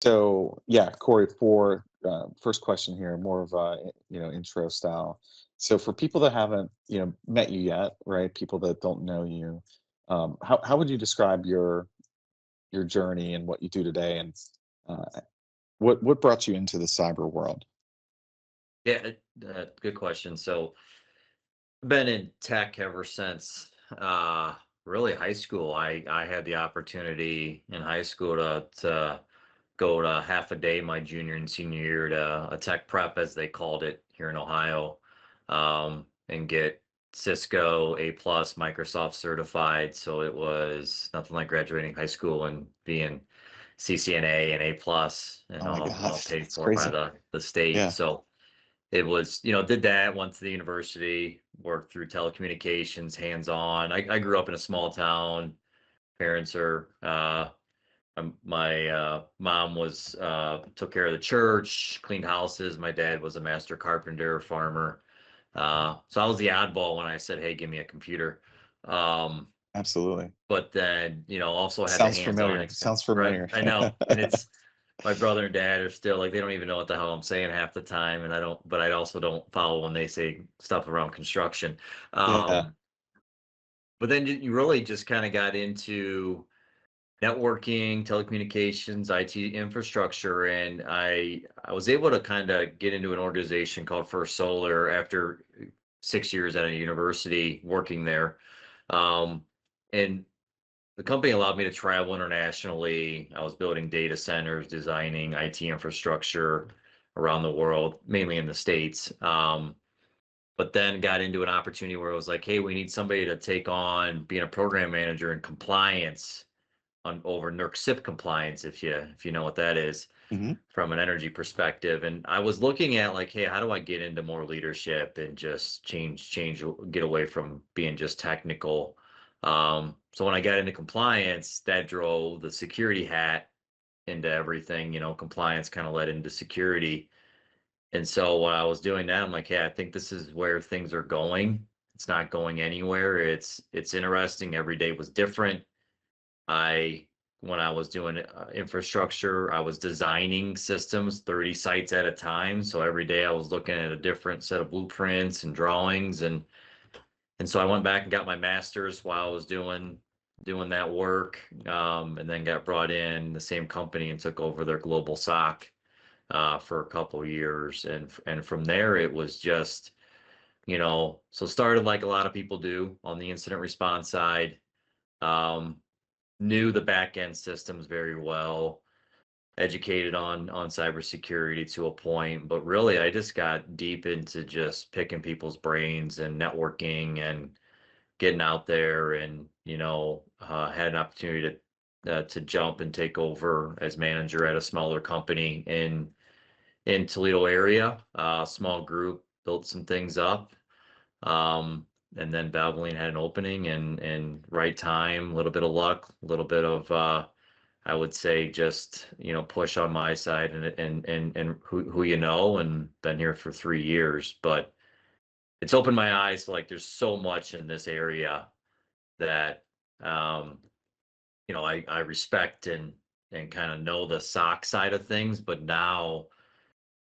So yeah, Corey, for first question here, more of a intro style. So for people that haven't met you yet, right? People that don't know you, how would you describe your journey and what you do today, and uh, what brought you into the cyber world? Yeah, good question. So I've been in tech ever since really high school. I had the opportunity in high school to go to half a day my junior and senior year to a tech prep, as they called it here in Ohio, and get Cisco A plus Microsoft certified. So it was nothing like graduating high school and being CCNA and A plus and Oh my God, all paid that's for by crazy. the state. Yeah, So it was, did that, went to the university, worked through telecommunications, hands on. I grew up in a small town. Parents are my mom was took care of the church, cleaned houses. My dad was a master carpenter, farmer. So I was the oddball when I said, "Hey, give me a computer." Um, absolutely. but then, also had the Sounds hands-on familiar. experience. Sounds Right? familiar. I know, and it's my brother and dad are still like they don't even know what the hell I'm saying half the time, and I don't. But I also don't follow when they say stuff around construction. Yeah. Um, but then you really just kind of got into networking, telecommunications, IT infrastructure, and I was able to kind of get into an organization called First Solar after 6 years at a university working there. Um, and the company allowed me to travel internationally. I was building data centers, designing IT infrastructure around the world, mainly in the States. But then got into an opportunity where it was like, hey, we need somebody to take on being a program manager in compliance on over NERC SIP compliance, if you know what that is Hmm. from an energy perspective. And I was looking at like, hey, how do I get into more leadership and just change, get away from being just technical. So when I got into compliance, that drove the security hat into everything. Compliance kind of led into security. And so when I was doing that, I'm like, hey, I think this is where things are going. It's not going anywhere. It's interesting. Every day was different. I when I was doing infrastructure, I was designing systems 30 sites at a time. So every day I was looking at a different set of blueprints and drawings, and so I went back and got my master's while I was doing that work, and then got brought in the same company and took over their global SOC for a couple of years, and from there it was just so started like a lot of people do on the incident response side. Um, Knew the back end systems very well, educated on cybersecurity to a point, but really I just got deep into just picking people's brains and networking and getting out there, and had an opportunity to jump and take over as manager at a smaller company in Toledo area, small group, built some things up. And then Valvoline had an opening, and right time, a little bit of luck, a little bit of I would say just push on my side, and who and been here for 3 years. But it's opened my eyes to like there's so much in this area that um I respect and kind of know the SOC side of things, but now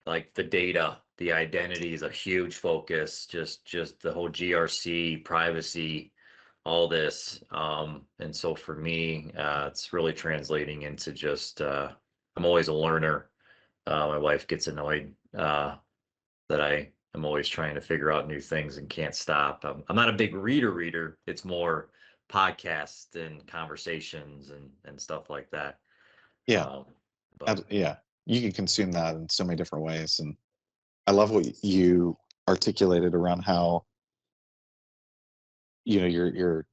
like the data, the identity is a huge focus, just the whole GRC, privacy, all this. And so for me, it's really translating into just I'm always a learner. My wife gets annoyed that I am always trying to figure out new things and can't stop. I'm not a big reader. It's more podcasts and conversations and stuff like that. Yeah. Um, but Yeah. You can consume that in so many different ways, and I love what you articulated around how your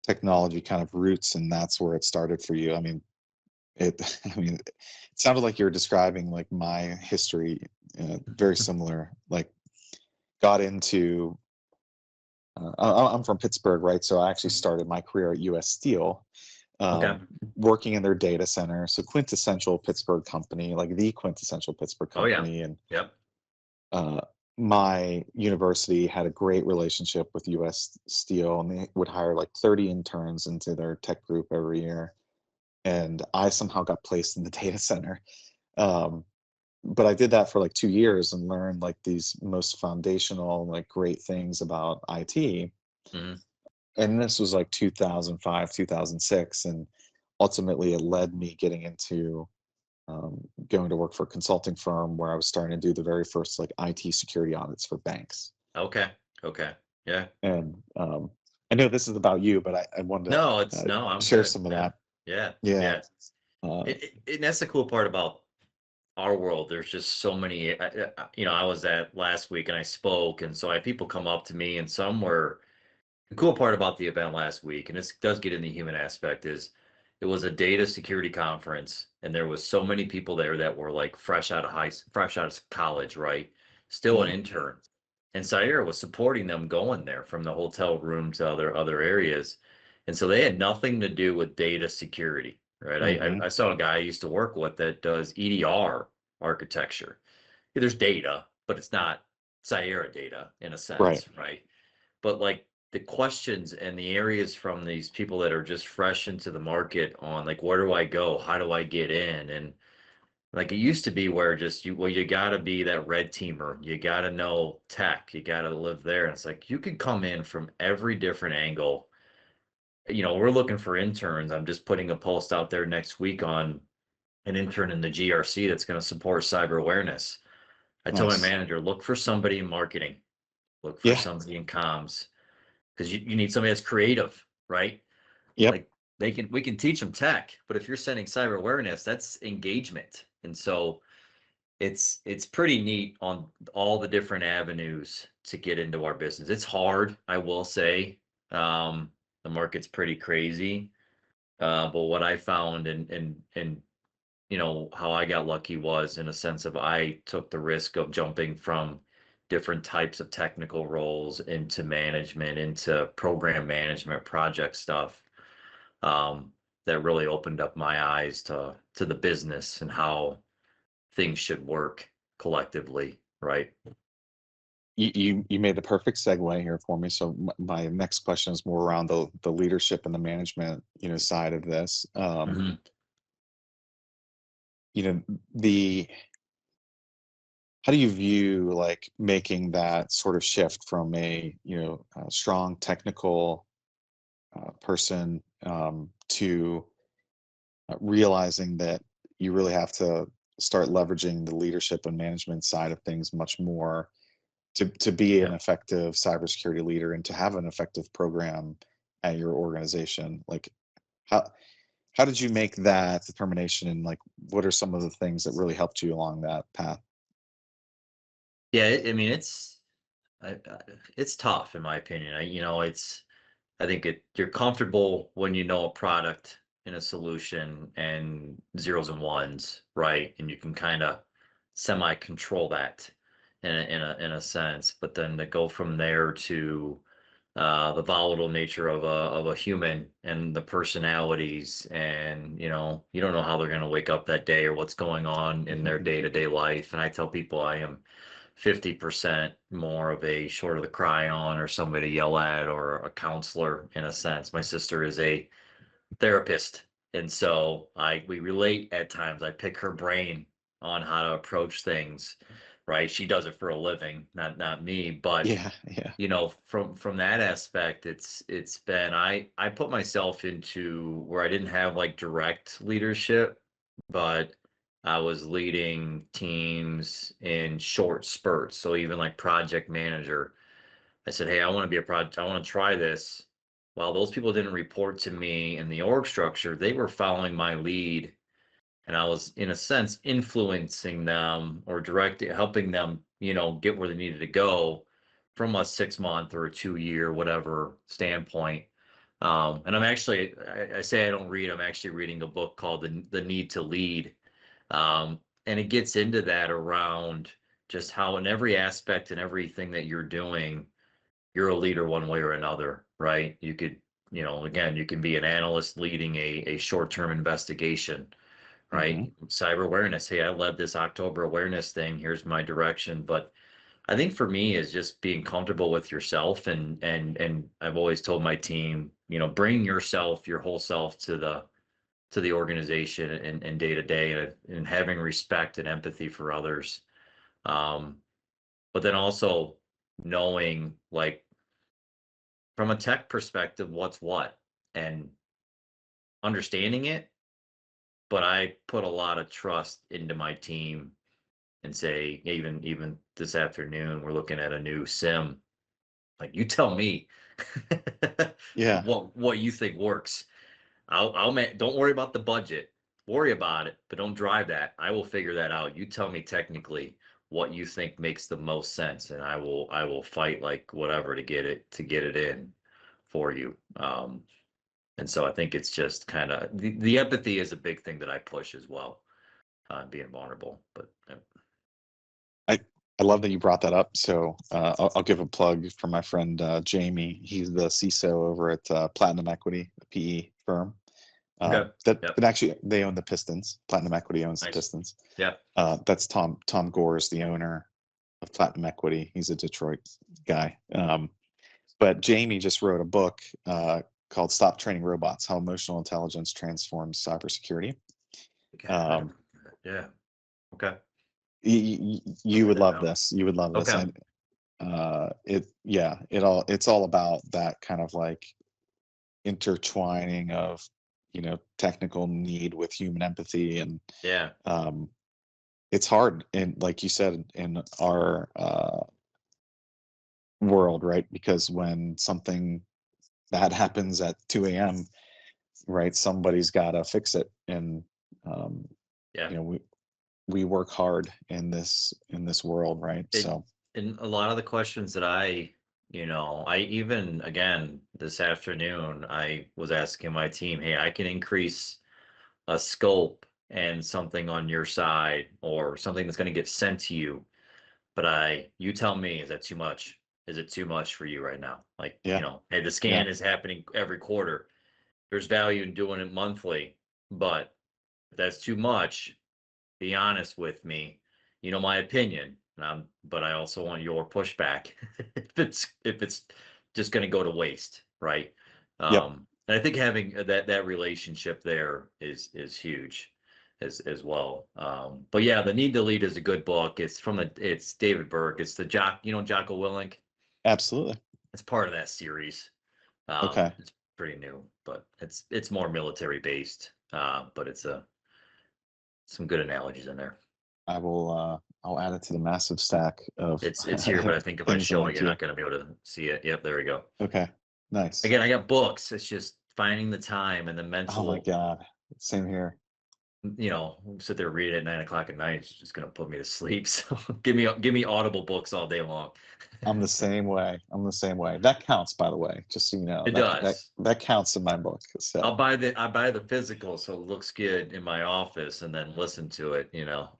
technology kind of roots, and that's where it started for you. I mean, I mean, it sounded like you're describing like my history, very similar. Like, got into. I'm from Pittsburgh, right? So I actually started my career at U.S. Steel, okay. um, working in their data center. So quintessential Pittsburgh company, like the quintessential Pittsburgh Oh yeah. company, and Yep. uh, my university had a great relationship with US Steel, and they would hire like 30 interns into their tech group every year. and I somehow got placed in the data center. Um, but I did that for like 2 years and learned like these most foundational, like great things about IT. Mhm. And this was like 2005, 2006. And ultimately it led me getting into going to work for a consulting firm where I was starting to do the very first like IT security audits for banks. Okay. Okay. Yeah. And I know this is about you, but I wanted to No, no, I'm share good. some of Yeah. that. Yeah. Yeah. Yeah. Uh, And that's the cool part about our world. There's just so many, I was at last week and I spoke, and so I had people come up to me, and some were the cool part about the event last week, and this does get in the human aspect, is it was a data security conference, and there was so many people there that were like fresh out of college, right? Still an mhm, intern. And Zaire was supporting them going there from the hotel room to other areas. And so they had nothing to do with data security, right? mhm, I saw a guy I used to work with that does EDR architecture. Yeah, there's data, but it's not Sierra data in a right. sense, right? But like the questions and the areas from these people that are just fresh into the market on like, where do I go? How do I get in? And like it used to be where just you gotta be that red teamer. You gotta know tech. You gotta live there. And it's like you can come in from every different angle. We're looking for interns. I'm just putting a post out there next week on an intern in the GRC that's going to support cyber awareness. I told my Nice. manager, look for somebody in marketing, look for Yeah. somebody in comms, because you need somebody that's creative, right? Yep. Like we can teach them tech, but if you're sending cyber awareness, that's engagement. And so it's pretty neat on all the different avenues to get into our business. It's hard, I will say. The market's pretty crazy. But what I found and how I got lucky was in a sense of I took the risk of jumping from different types of technical roles into management, into program management, project stuff. Um, that really opened up my eyes to the business and how things should work collectively, right? You made the perfect segue here for me. So my next question is more around the leadership and the management, side of this. Hmm. You know, the how do you view like making that sort of shift from a strong technical person to realizing that you really have to start leveraging the leadership and management side of things much more to be an Yeah. effective cybersecurity leader and to have an effective program at your organization? Like how how did you make that determination, and like what are some of the things that really helped you along that path? Yeah. I mean, it's tough in my opinion. I think you're comfortable when you know a product and a solution and zeros and ones, right? And you can kind of semi control that in a sense. But then to go from there to the volatile nature of a human and the personalities, and you don't know how they're going to wake up that day or what's going on in their day to day life. And I tell people I am 50% more of a short of the cry on or somebody to yell at or a counselor in a sense. My sister is a therapist. And so we relate at times. I pick her brain on how to approach things, right? She does it for a living, not me. But Yeah, yeah. from that aspect, it's been I put myself into where I didn't have like direct leadership, but I was leading teams in short spurts. So even like project manager, I said, hey, I want to be a project, I want to try this. While those people didn't report to me in the org structure, they were following my lead, and I was in a sense influencing them or helping them, get where they needed to go from a 6 month or a 2 year, whatever standpoint. And I say I don't read, I'm actually reading a book called The Need to Lead. And it gets into that around just how in every aspect and everything that you're doing, you're a leader one way or another, right? You could, again, you can be an analyst leading a short-term investigation, Hmm. right? Cyber awareness. Hey, I led this October awareness thing. Here's my direction. But I think for me is just being comfortable with yourself, and I've always told my team, bring yourself, your whole self to to the organization and day to day, and having respect and empathy for others. But then also knowing, like, from a tech perspective, what's what, and understanding it. But I put a lot of trust into my team and say, even this afternoon, we're looking at a new sim. Like, you tell me Yeah. what you think works. Don't worry about the budget. Worry about it, but don't drive that. I will figure that out. You tell me technically what you think makes the most sense, and I will fight like whatever to get it in for you. And so I think it's just kind of the empathy is a big thing that I push as well, being vulnerable. But I I love that you brought that up. So I'll give a plug for my friend Jamie. He's the CISO over at Platinum Equity, a PE firm. okay, That yep, but actually they own the Pistons. Platinum Equity owns the nice, Pistons. yep, That's Tom Gore's the owner of Platinum Equity. He's a Detroit guy. But Jamie just wrote a book called "Stop Training Robots: How Emotional Intelligence Transforms Cybersecurity." Um, yeah, okay, you would write that love down. this. You would love this. Okay, And it's all about that kind of like intertwining of technical need with human empathy, and yeah, um, it's hard, and like you said, in our world, right? Because when something bad happens at 2 a.m., right, somebody's got to fix it, and um, yeah. you know we work hard in this world, right? It So And a lot of the questions that I even, again, this afternoon, I was asking my team, hey, I can increase a scope and something on your side, or something that's going to get sent to you. But you tell me, is that too much? Is it too much for you right now? Like, yeah, hey, the yeah, scan is happening every quarter. There's value in doing it monthly, but if that's too much, be honest with me. My opinion, but I also want your pushback if it's just going to go to waste, right? yep. And I think having that relationship there is huge as well. But yeah, The Need to Lead is a good book. It's David Burke. It's the Jocko Willink. Absolutely. It's part of that series. Okay. It's pretty new, but it's more military based. But it's a some good analogies in there. I'll add it to the massive stack of It's here, but I think if I things I show it, want you're to. not going to be able to see it. Yep, there we go. Okay. Nice. Again, I got books. It's just finding the time and the Oh my mental, God. Same here. sit there reading at 9 o'clock at night. It's just going to put me to sleep. So give me Audible books all day long. I'm the same way. I'm the same way. That counts, by the way, just so you know. It That does. that counts in my book. I'll So buy the physical so it looks good in my office, and then listen to it,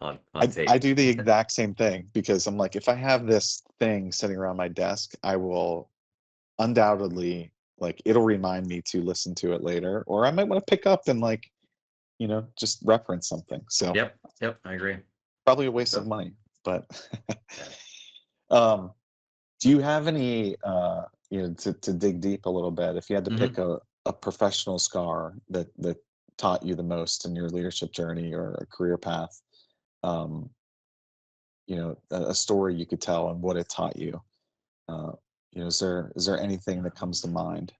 on I tape. do the exact same thing, because I'm like, if I have this thing sitting around my desk, I will undoubtedly, like, it'll remind me to listen to it later, or I might want to pick up and, like, just reference something. So Yep, yep, I agree. probably a waste of So money, but yeah. um, do you have any, to dig deep a little bit, if you had to pick Hmm. a professional scar that taught you the most in your leadership journey or a career path, um, a story you could tell and what it taught you? Uh, is there anything that comes to mind?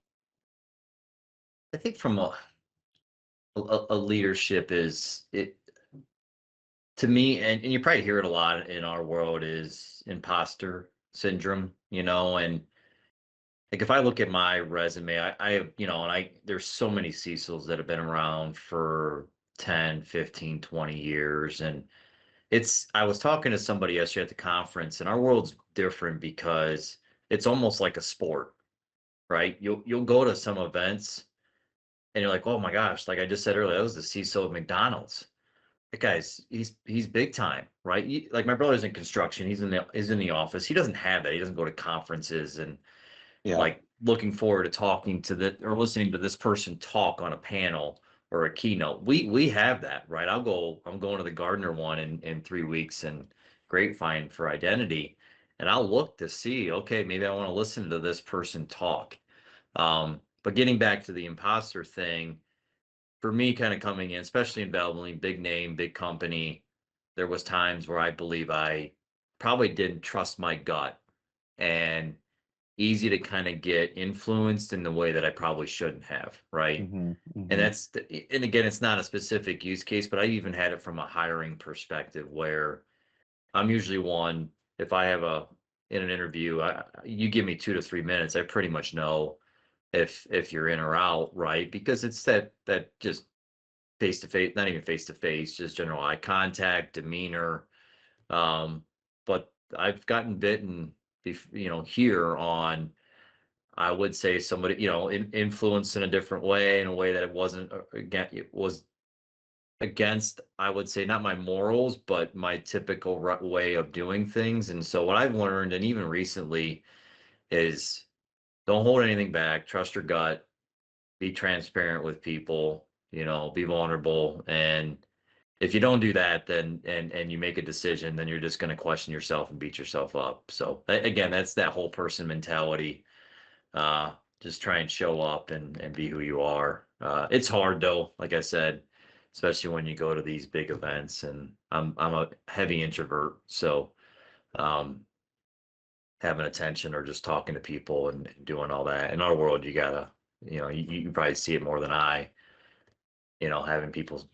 I think from a leadership is it to me, and you probably hear it a lot in our world, is imposter syndrome, and like if I look at my resume, I have, and there's so many Cecils that have been around for 10, 15, 20 years. And I was talking to somebody yesterday at the conference, and our world's different because it's almost like a sport, right? You'll go to some events and you're like, oh my gosh, like I just said earlier, that was the CISO of McDonald's. That guy's he's big time, right? Like my brother's in construction. He's in the office. He doesn't have that. He doesn't go to conferences and Yeah. like looking forward to talking to or listening to this person talk on a panel or a keynote. We have that, right? I'm going to the Gardner one in 3 weeks, and Grapevine for identity. And I'll look to see, okay, maybe I want to listen to this person talk. But getting back to the imposter thing, for me, kind of coming in, especially in Valvoline, big name, big company, there was times where I believe I probably didn't trust my gut, and easy to kind of get influenced in the way that I probably shouldn't have, right? Mm-hmm, And mm-hmm, and again, it's not a specific use case, but I even had it from a hiring perspective where I'm usually one, if I have in an interview, you give me 2 to 3 minutes, I pretty much know if you're in or out, right? Because it's that just face to face, not even face to face, just general eye contact, demeanor. Um, but I've gotten bitten, here on, I would say somebody, influenced in a different way, in a way that it wasn't, again, it was against, I would say, not my morals, but my typical way of doing things. And so what I've learned, and even recently, is don't hold anything back, trust your gut, be transparent with people, be vulnerable. And if you don't do that, then and you make a decision, then you're just going to question yourself and beat yourself up. So again, that's that whole person mentality. Just try and show up and be who you are. It's hard though, like I said, especially when you go to these big events. And I'm a heavy introvert, so um, having attention or just talking to people and doing all that. In our world, you gotta, you probably see it more than I. Having people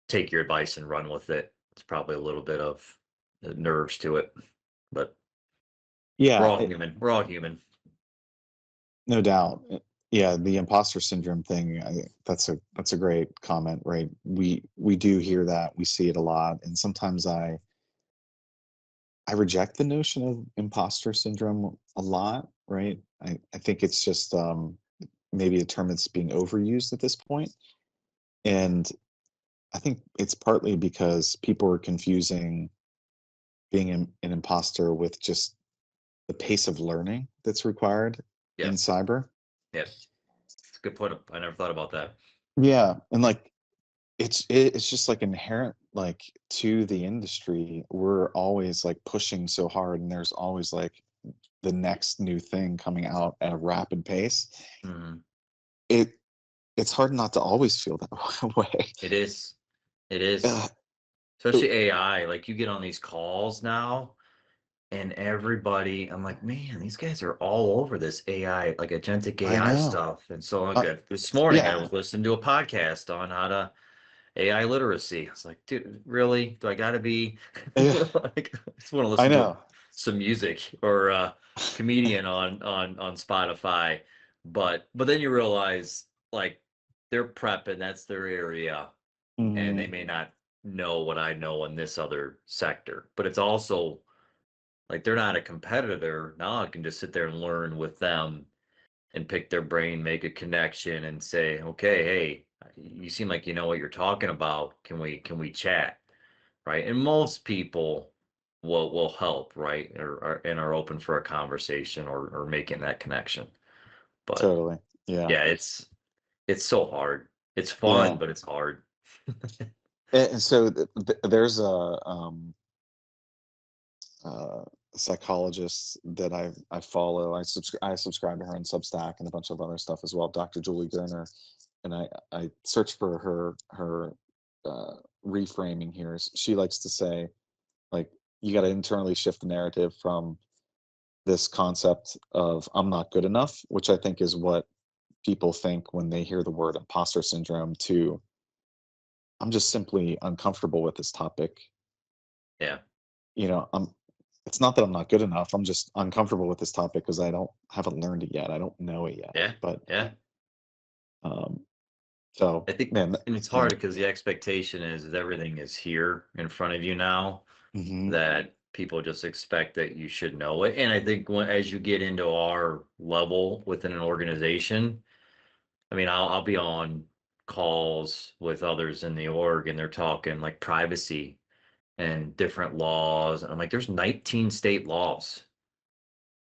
take your advice and run with it. It's probably a little bit of nerves to it, but we're yeah, all human. We're all human. no doubt. Yeah, the imposter syndrome thing, that's a great comment, right? We do hear that, we see it a lot, and sometimes I reject the notion of imposter syndrome a lot, right? I think it's just maybe a term that's being overused at this point. And I think it's partly because people are confusing being an imposter with just the pace of learning that's required in Yes. cyber. Yes. It's a good point. I never thought about that. Yeah, and like it's just like inherent like to the industry. We're always like pushing so hard, and there's always like the next new thing coming out at a rapid pace. Mhm. It it's hard not to always feel that way. It is. It is. Uh, Especially AI. Like you get on these calls now, and everybody, I'm like, man, these guys are all over this AI, like agentic I AI know. stuff. And so Uh, good. This morning, I yeah. was listening to a podcast on how to AI literacy. I was like, dude, really? Do I got to be Yeah, like, I just want to I listen to know. some music or comedian on Spotify. But then you realize like they're prepping, that's their area, and they Mhm. may not know what I know in this other sector. But it's also like they're not a competitor. Now I can just sit there and learn with them and pick their brain, make a connection, and say, okay, hey, you seem like you know what you're talking about. Can we chat? Right? And most people will help, right? And are open for a conversation or making that connection. But Totally. Yeah. yeah, it's so hard. It's fun, Yeah. but it's hard. And so there's uh, psychologist that I follow. I subscribe to her on Substack and a bunch of other stuff as well. Dr. Julie Gerner, and I search for her reframing here. She likes to say like you got to internally shift the narrative from this concept of I'm not good enough, which I think is what people think when they hear the word imposter syndrome, to I'm just simply uncomfortable with this topic. Yeah. I'm it's not that I'm not good enough. I'm just uncomfortable with this topic because I haven't learned it yet. I don't know it yet. Yeah. But Yeah. um so I think, man, and it's yeah. hard because the expectation is everything is here in front of you now, Hmm. that people just expect that you should know it. And I think as you get into our level within an organization, I mean, I'll be on calls with others in the org and they're talking like privacy and different laws. And I'm like, there's 19 state laws.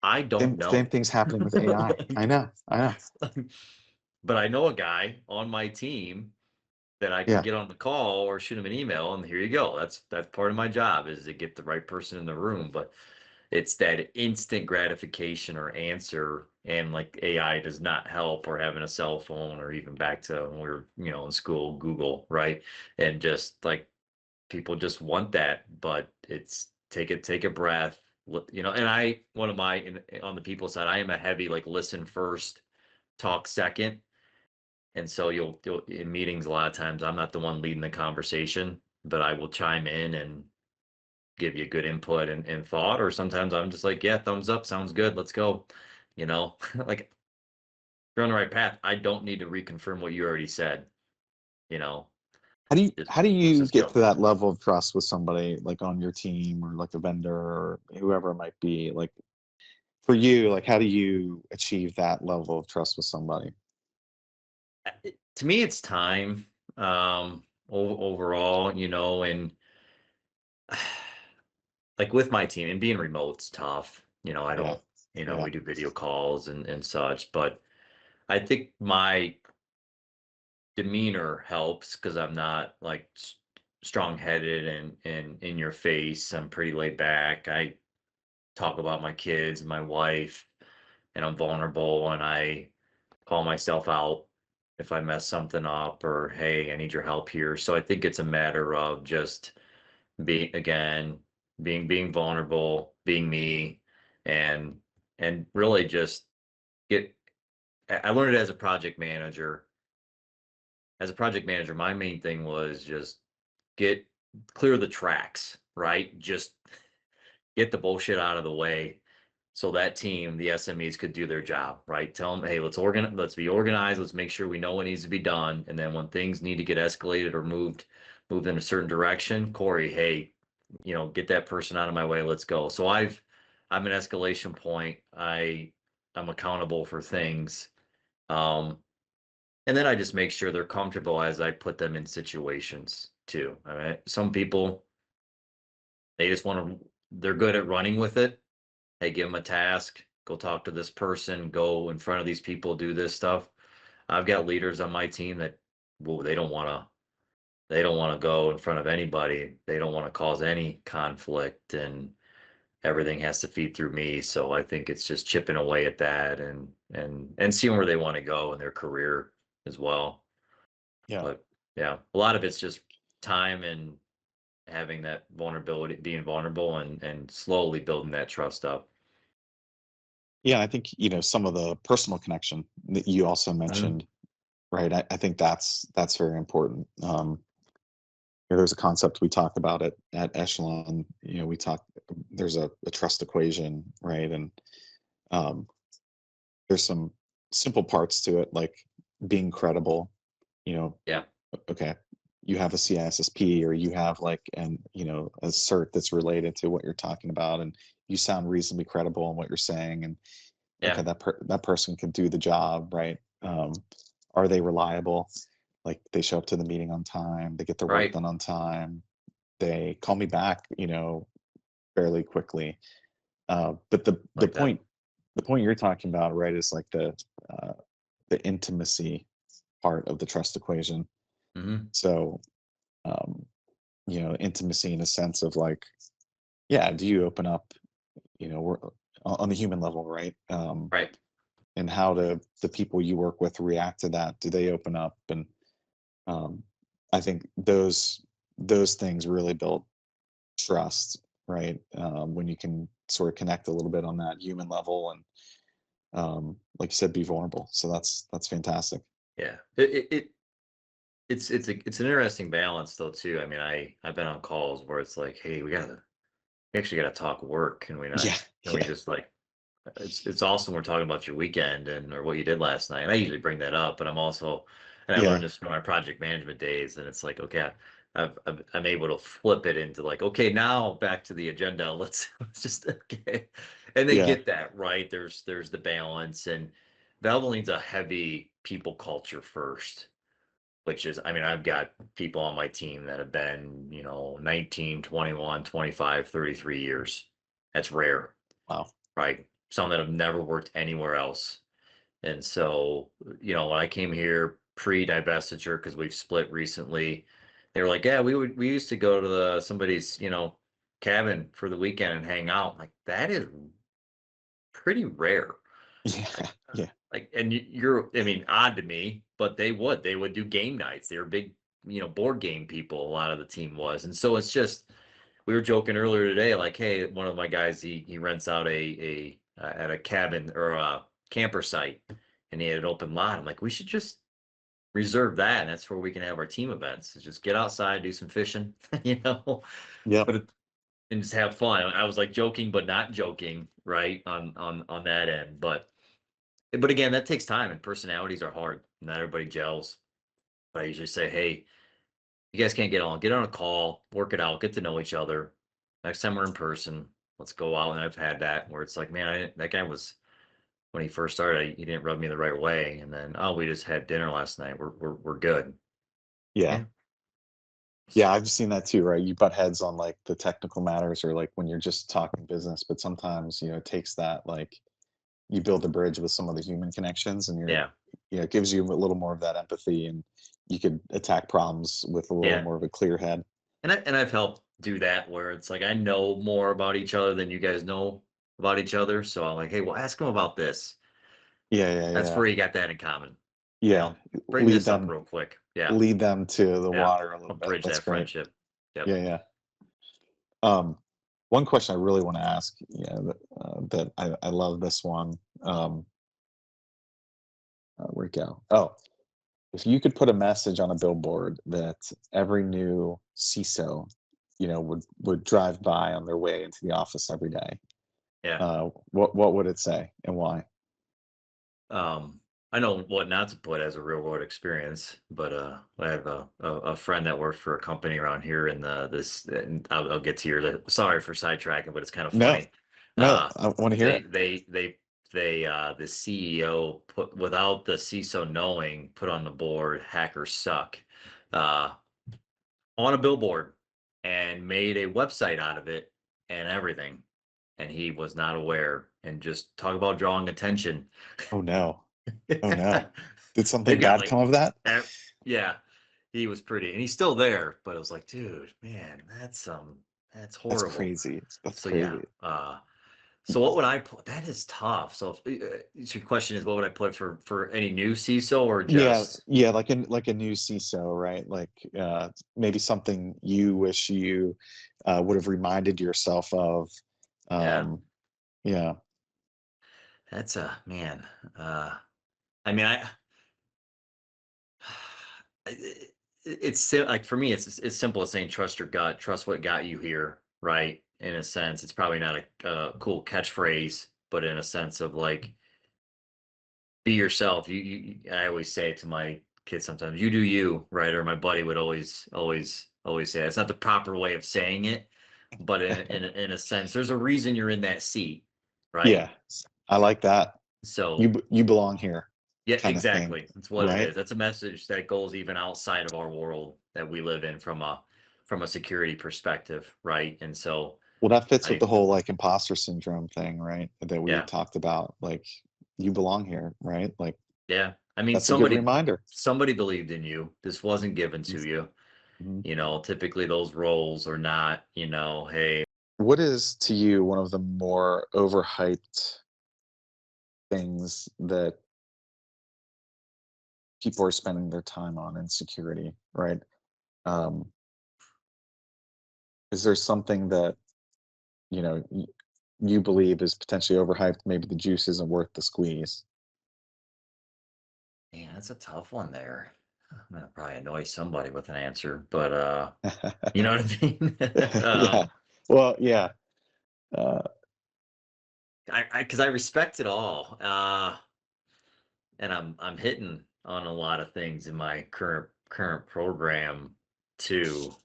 I don't Same know. thing's happening with AI. I Like, know. I know. but I know a guy on my team that I can Yeah. get on the call or shoot him an email, and here you go. That's part of my job, is to get the right person in the room. But it's that instant gratification or answer, and like AI does not help, or having a cell phone, or even back to when we were, in school, Google, right? And just like people just want that, but it's take a breath, and one of my, on the people side, I am a heavy like listen first, talk second. And so you'll in meetings, a lot of times I'm not the one leading the conversation, but I will chime in and give you good input and thought. Or sometimes I'm just like, yeah, thumbs up, sounds good, let's go. Like, you're on the right path. I don't need to reconfirm what you already said. You know, How do let's you just get go. to that level of trust with somebody like on your team or like a vendor or whoever it might be? Like for you, like how do you achieve that level of trust with somebody? To me, it's time, overall, and like with my team and being remote's tough. I Yeah. don't, Yeah. we do video calls and such, but I think my demeanor helps because I'm not like strong-headed and in your face. I'm pretty laid back. I talk about my kids, my wife, and I'm vulnerable, and I call myself out if I mess something up, or hey, I need your help here. So I think it's a matter of just being vulnerable, being me, and really just get. I learned it as a project manager. As a project manager, my main thing was just get clear the tracks, right? Just get the bullshit out of the way, so that team, the SMEs, could do their job, right? Tell them, hey, let's be organized, let's make sure we know what needs to be done. And then when things need to get escalated or moved in a certain direction, Corey, hey, get that person out of my way, let's go. So I'm an escalation point. I'm accountable for things. Um, and then I just make sure they're comfortable as I put them in situations too. All right. Some people, they just want to, they're good at running with it. Hey, give them a task, go talk to this person, go in front of these people, do this stuff. I've got leaders on my team that, well, they don't want to go in front of anybody. They don't want to cause any conflict, and everything has to feed through me. So I think it's just chipping away at that, and seeing where they want to go in their career as well. Yeah. But yeah, a lot of it's just time and having that vulnerability, being vulnerable, and slowly building that trust up. Yeah. I think, some of the personal connection that you also Mhm. mentioned, right? I think that's very important. There's a concept we talk about it at Echelon. There's a trust equation, right? And um, there's some simple parts to it, like being credible. You know, Yeah. okay, you have a CISSP or you have like a cert that's related to what you're talking about, and you sound reasonably credible in what you're saying, and okay, Yeah. that person can do the job, right? Are they reliable? Like they show up to the meeting on time, they get their work Right. done on time, they call me back, fairly quickly. But the Like that. point you're talking about, right, is like uh, the intimacy part of the trust equation. Hmm. So, um, intimacy in a sense of like, yeah, do you open up, we're on the human level, right? Right. And how do the people you work with react to that? Do they open up? And um, I think those things really build trust, right? When you can sort of connect a little bit on that human level and, like you said, be vulnerable. So that's fantastic. Yeah. It's an interesting balance though too. I mean, I've been on calls where it's like, hey, we actually gotta talk work. Can we not? Yeah, Can we yeah, just like, it's awesome we're talking about your weekend or what you did last night. And I usually bring that up, but and I yeah, learned this from my project management days. And it's like, okay, I'm able to flip it into like, okay, now back to the agenda. Let's just okay, and they yeah. get that right. There's the balance, and Valvoline's a heavy people culture first, which is, I mean, I've got people on my team that have been, 19, 21, 25, 33 years. That's rare, Wow. right? Some that have never worked anywhere else. And so, when I came here pre-divestiture, because we've split recently, they were like, yeah, we used to go to somebody's, cabin for the weekend and hang out. Like that is pretty rare. Yeah, yeah, Like, and you're, I mean, odd to me, but they would do game nights. They were big, board game people. A lot of the team was, and so it's just, we were joking earlier today, like, hey, one of my guys, he rents out a at a cabin or a camper site, and he had an open lot. I'm like, we should just reserve that, and that's where we can have our team events. Is just get outside, do some fishing, yep, but and just have fun. I was like joking, but not joking, right? On that end, but again, that takes time, and personalities are hard. Not everybody gels. But I usually say, hey, you guys can't get on a call, work it out, get to know each other. Next time we're in person, let's go out. And I've had that where it's like, man, that guy was, when he first started, he didn't rub me the right way. And then, oh, we just had dinner last night. We're good. yeah. Yeah. Yeah, I've seen that too, right? You butt heads on like the technical matters or like when you're just talking business, but sometimes, it takes that like you build a bridge with some of the human connections and Yeah. it gives you a little more of that empathy and you could attack problems with a little Yeah. more of a clear head. And I've helped do that where it's like I know more about each other than you guys know about each other. So I'm like, hey, well, ask them about this. Yeah, yeah, That's yeah. where you got that in common. Hey, Yeah. I'll bring Lead this up them real quick. Yeah. lead them to the Yeah. water a little I'll bit. bridge That's that great. friendship. Yep. Yeah, yeah. Um, one question I really want to ask, that I love this one. Where'd it go? Oh, if you could put a message on a billboard that every new CISO, would drive by on their way into the office every day, Yeah. what would it say and why? Um, I know what not to put as a real world experience, but I have a friend that works for a company around here in this, and I'll get to your, sorry for sidetracking, but it's kind of No, funny. no, Uh, I want to hear they, it. they, they, the CEO put, without the CISO knowing, put on the board, hackers suck, uh, on a billboard and made a website out of it and everything. And he was not aware, and just talk about drawing attention. Oh no, oh no. Did They've something got bad like, come of that? yeah, he was pretty, and he's still there. But it was like, dude, man, that's That's horrible. crazy. That's So yeah, crazy. so what would I put? That is tough. So your question is, what would I put for any new CISO or Yeah, just? yeah, like a new CISO, right? Like maybe something you wish you would have reminded yourself of. Yeah, Um, yeah, that's a man. I mean, like for me, it's simple as saying trust your gut, trust what got you here, right? In a sense, it's probably not a cool catchphrase, but in a sense of like be yourself. I always say it to my kids sometimes, you do you, right? Or my buddy would always say that. It's not the proper way of saying it, but in a sense, there's a reason you're in that seat, right? yeah. I like that. So You belong here, yeah, kind of thing, exactly. That's what it right? is. That's a message that goes even outside of our world that we live in from a security perspective, right? And so Well, that fits with I the whole like imposter syndrome thing, right? That we yeah, talked about. Like, you belong here, right? Like, yeah. I mean, that's a good reminder. somebody believed in you. This wasn't given to you. Mhm. Typically those roles are not, hey, What is to you one of the more overhyped things that people are spending their time on in security, right? Um, is there something that you believe is potentially overhyped? Maybe the juice isn't worth the squeeze. man, that's a tough one there. I'm gonna probably annoy somebody with an answer, but you know what I mean? Yeah. Well, yeah. Uh, Because I respect it all. And I'm hitting on a lot of things in my current program too.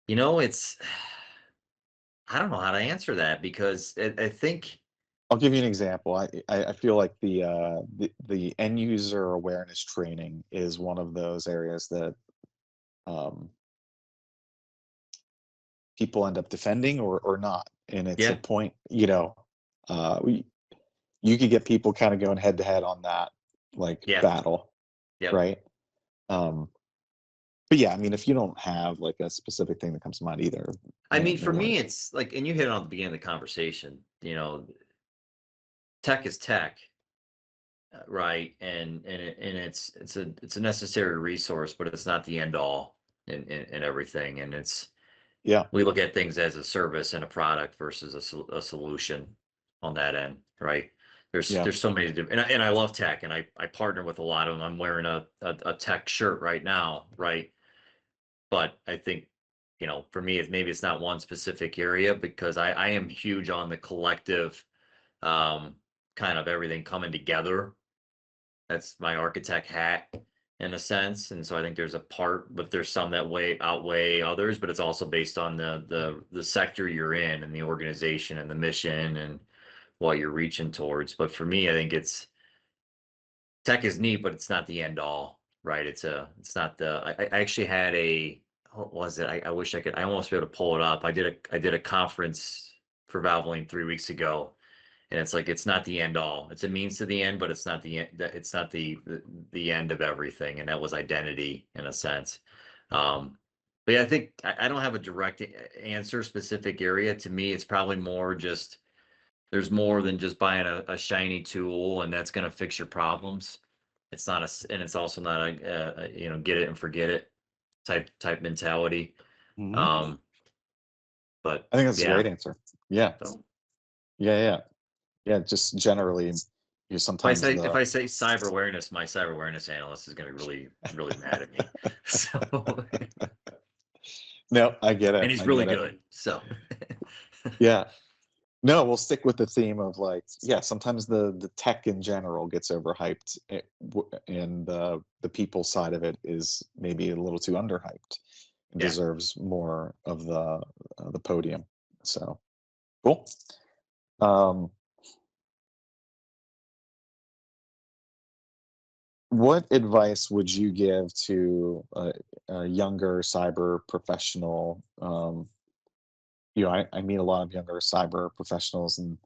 It's I don't know how to answer that because I think I'll give you an example. I feel like the end user awareness training is one of those areas that um, people end up defending or not, and it's a yeah, point. You could get people kind of going head to head on that like yeah, battle, yep, right? Um, But yeah, I mean, if you don't have like a specific thing that comes to mind either, I mean, no for me, worries. it's like, and you hit it on the beginning of the conversation, tech is tech, right? And it's a necessary resource, but it's not the end all in everything. And Yeah, we look at things as a service and a product versus a solution on that end, right? yeah, There's so many different, and I love tech, and I partner with a lot of them. I'm wearing a tech shirt right now, right? But I think, for me, maybe it's not one specific area, because I am huge on the collective, um, kind of everything coming together. That's my architect hat in a sense. And so I think there's a part, but there's some that outweigh others, but it's also based on the sector you're in and the organization and the mission and what you're reaching towards. But for me, I think tech is neat, but it's not the end all, right? It's not I actually had what was it? I wish I almost be able to pull it up. I did a conference for Valvoline 3 weeks ago, and it's like, it's not the end all. It's a means to the end, but it's not the end. It's not the end of everything. And that was identity in a sense. But yeah, I think I don't have a direct answer, specific area. To me, it's probably more just, there's more than just buying a shiny tool and that's going to fix your problems. It's not and it's also not get it and forget it type mentality. hmm Um, but I think that's a yeah, great answer. Yeah, so yeah, yeah, yeah. Just generally, sometimes if the I say cyber awareness, my cyber awareness analyst is going to be really, really mad at me. So, no, I get and it. he's I really get it. good. So, Yeah. No, we'll stick with the theme of like, yeah, sometimes the tech in general gets overhyped, and the people side of it is maybe a little too underhyped and yeah. deserves more of the podium. So cool. Um, what advice would you give to a younger cyber professional? I meet a lot of younger cyber professionals, and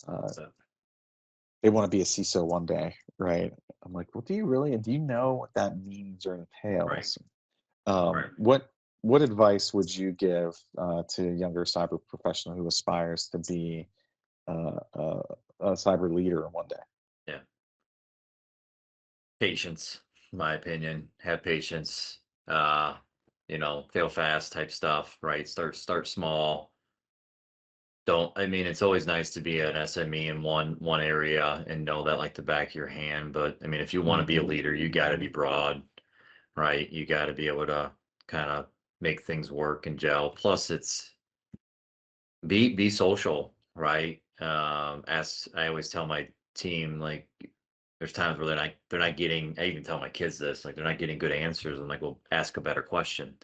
uh, So, they want to be a CISO one day, right? I'm like, well, do you know what that means or right, entails? right. What advice would you give to a younger cyber professional who aspires to be a cyber leader one day? Yeah. Patience, in my opinion. Have patience. Fail fast type stuff, right? Start small. I mean, it's always nice to be an SME in one area and know that like the back of your hand. But I mean, if you want to be a Hmm leader, you got to be broad, right? You got to be able to kind of make things work and gel. Plus, it's be social, right? As I always tell my team, like, there's times where they're not getting. I even tell my kids this, like, they're not getting good answers. I'm like, well, ask a better question,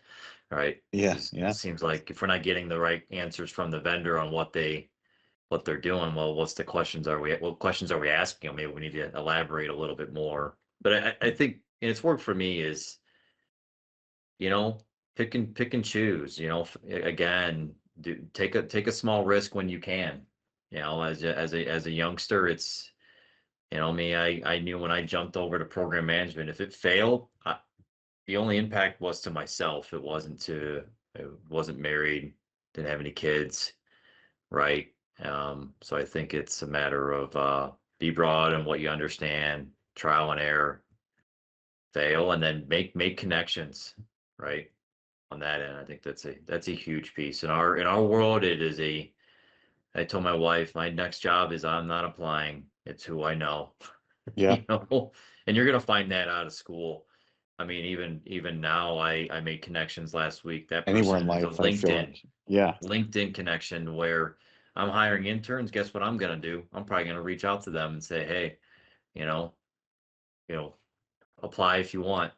right? Yeah, Because it yeah, seems like if we're not getting the right answers from the vendor on what they're doing, well, what questions are we asking them? Maybe we need to elaborate a little bit more. But I think, and it's worked for me, is, you know, pick and choose, again, take a small risk when you can. As a youngster, it's, me, I knew when I jumped over to program management, if it failed, the only impact was to myself. I wasn't married, didn't have any kids, right? So I think it's a matter of, be broad in what you understand, trial and error, fail, and then make connections, right? On that end, I think that's a huge piece. In our world, it is a. I told my wife, my next job is, I'm not applying; it's who I know. yeah. And you're gonna find that out of school. I mean, even now, I made connections last week. That Anywhere in person is a life, I feel LinkedIn like, yeah, LinkedIn connection where I'm hiring interns. Guess what I'm gonna do? I'm probably gonna reach out to them and say, hey, you know, you know, apply if you want,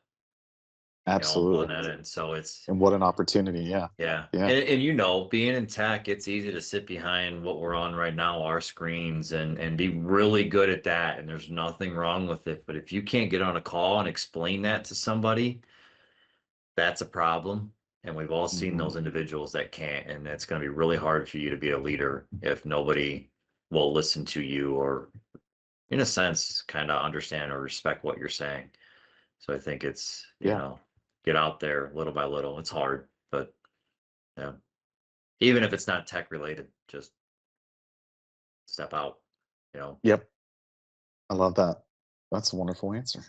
on absolutely. that end. So it's, And what an opportunity. Yeah, yeah. yeah, And being in tech, it's easy to sit behind what we're on right now, our screens, and be really good at that. And there's nothing wrong with it. But if you can't get on a call and explain that to somebody, that's a problem. And we've all seen hmm those individuals that can't, and it's going to be really hard for you to be a leader if nobody will listen to you, or, in a sense, kind of understand or respect what you're saying. So I think it's, yeah. get out there little by little. It's hard, but yeah, even if it's not tech related, just step out, you know. Yep. I love that. That's a wonderful answer.